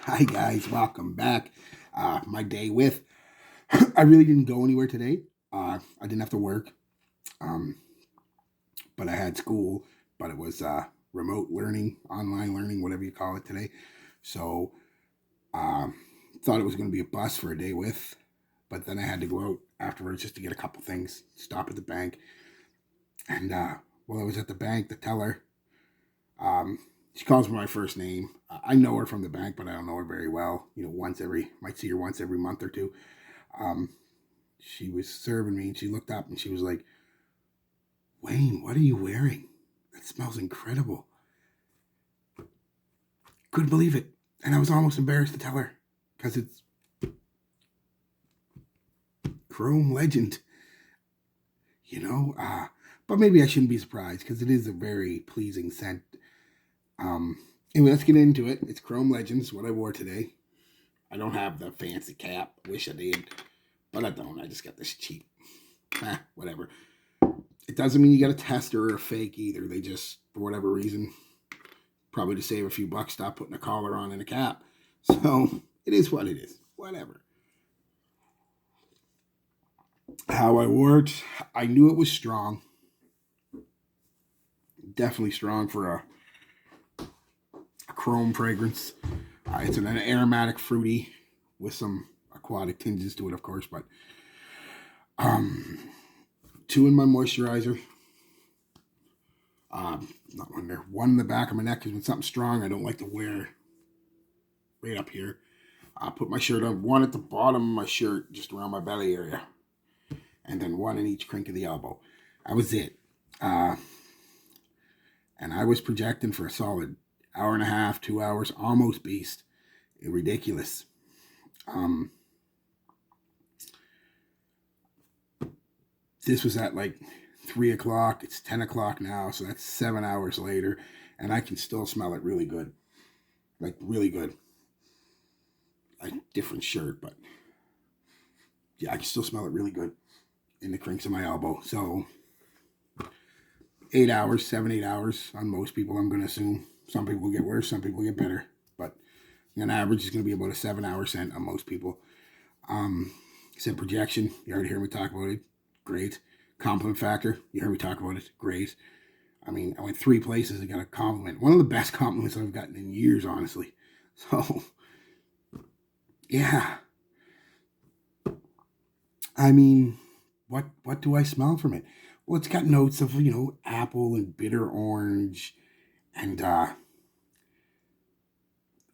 Hi guys, welcome back. My day with. I really didn't go anywhere today. I didn't have to work, um, but I had school. But it was remote learning, online learning, whatever you call it today. So um, thought it was going to be a bust for a day with, but then I had to go out afterwards just to get a couple things. Stop at the bank, and while I was at the bank, the teller. Um, she calls me my first name. I know her from the bank, but I don't know her very well. Might see her once every month or two. Um, she was serving me and she looked up and she was like, Wayne, what are you wearing? That smells incredible. Couldn't believe it. And I was almost embarrassed to tell her because it's Chrome Legend, you know? But maybe I shouldn't be surprised because it is a very pleasing scent. Um, anyway, let's get into it. It's Chrome Legends, what I wore today. I don't have the fancy cap. Wish I did, but I don't. I just got this cheap. Whatever. It doesn't mean you got a tester or a fake either. They just, for whatever reason, probably to save a few bucks, stop putting a collar on and a cap. So it is what it is. Whatever. How I wore it, I knew it was strong. Definitely strong for a chrome fragrance. It's an aromatic fruity with some aquatic tinges to it, of course. But um, two in my moisturizer. Not one there. One in the back of my neck because when something strong, I don't like to wear right up here. I put my shirt on, one at the bottom of my shirt, just around my belly area, and then one in each crink of the elbow. That was it. Uh, and I was projecting for a solid hour and a half, 2 hours, almost beast. Ridiculous. Um, this was at like 3 o'clock. It's 10 o'clock now, so that's 7 hours later, and I can still smell it really good. Like, really good. Like, different shirt, but yeah, I can still smell it really good in the crinks of my elbow. So 8 hours, 7, 8 hours on most people, I'm going to assume. Some people get worse, some people get better. But on average, it's going to be about a 7 hour scent on most people. Scent projection, you already heard me talk about it. Great. Compliment factor, you heard me talk about it. Great. I mean, I went 3 places and got a compliment. One of the best compliments I've gotten in years, honestly. So, yeah. I mean, what do I smell from it? Well, it's got notes of, apple and bitter orange and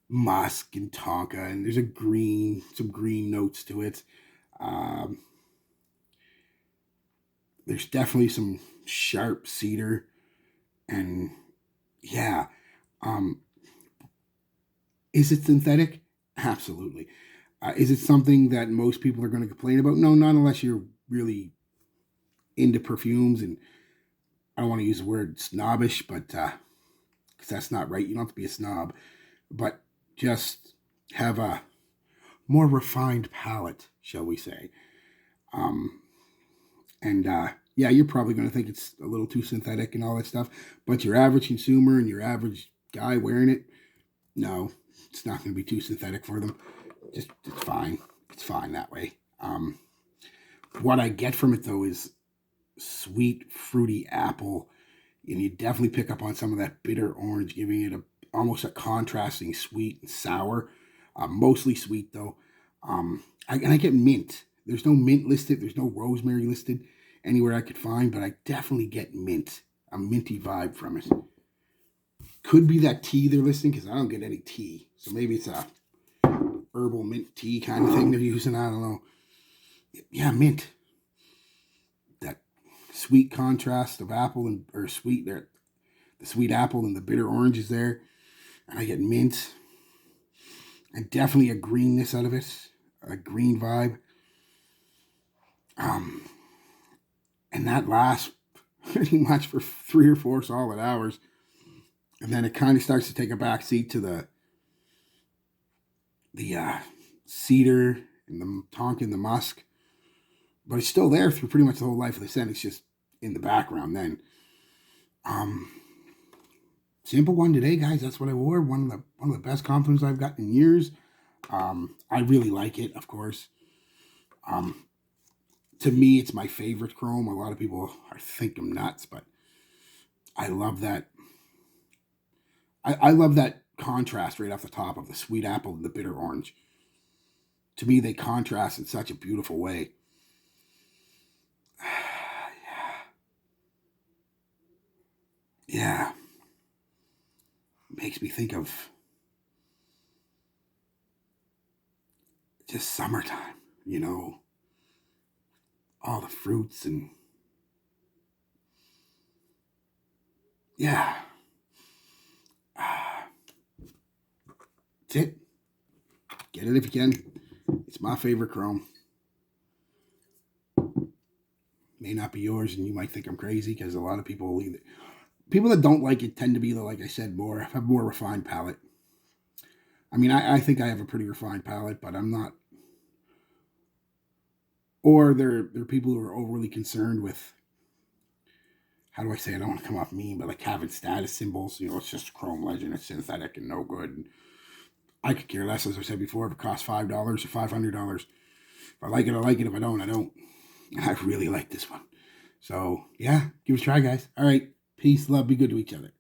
musk and tonka, and there's some green notes to it. Um, there's definitely some sharp cedar, and yeah. Um, is it synthetic? Absolutely. Is it something that most people are going to complain about? No, not unless you're really into perfumes, and I don't want to use the word snobbish, but because that's not right. You don't have to be a snob, but just have a more refined palate, shall we say. Um, and yeah, you're probably going to think it's a little too synthetic and all that stuff, but your average consumer and your average guy wearing it, no, it's not going to be too synthetic for them. Just it's fine. It's fine that way. What I get from it though is sweet, fruity apple, and you definitely pick up on some of that bitter orange, giving it almost a contrasting sweet and sour. Mostly sweet though. And I get mint. There's no mint listed. There's no rosemary listed anywhere I could find, but I definitely get mint. A minty vibe from it. Could be that tea they're listing because I don't get any tea. So maybe it's a herbal mint tea kind of thing they're using. I don't know. Yeah, mint. That sweet contrast of apple and or sweet there, the sweet apple and the bitter orange is there, and I get mint and definitely a greenness out of it, a green vibe. Um, and that lasts pretty much for 3 or 4 solid hours, and then it kind of starts to take a back seat to the cedar and the tonka and the musk, but it's still there through pretty much the whole life of the scent. It's just in the background then. Um, simple one today, guys. That's what I wore. One of the best compliments I've gotten in years. I really like it, of course. Um, to me, it's my favorite chrome. A lot of people think I'm nuts, but I love that. I love that contrast right off the top of the sweet apple and the bitter orange. To me, they contrast in such a beautiful way. Yeah. Makes me think of just summertime, all the fruits and yeah. That's it. Get it if you can. It's my favorite chrome. May not be yours, and you might think I'm crazy because a lot of people people that don't like it tend to be, like I said, have more refined palate. I mean, I think I have a pretty refined palate, but I'm not. Or they're people who are overly concerned with, how do I say it? I don't want to come off mean, but like having status symbols. It's just a Chrome Legend. It's synthetic and no good. And I could care less, as I said before, if it costs $5 or $500. If I like it, I like it. If I don't, I don't. I really like this one. So, yeah, give it a try, guys. All right. Peace, love, be good to each other.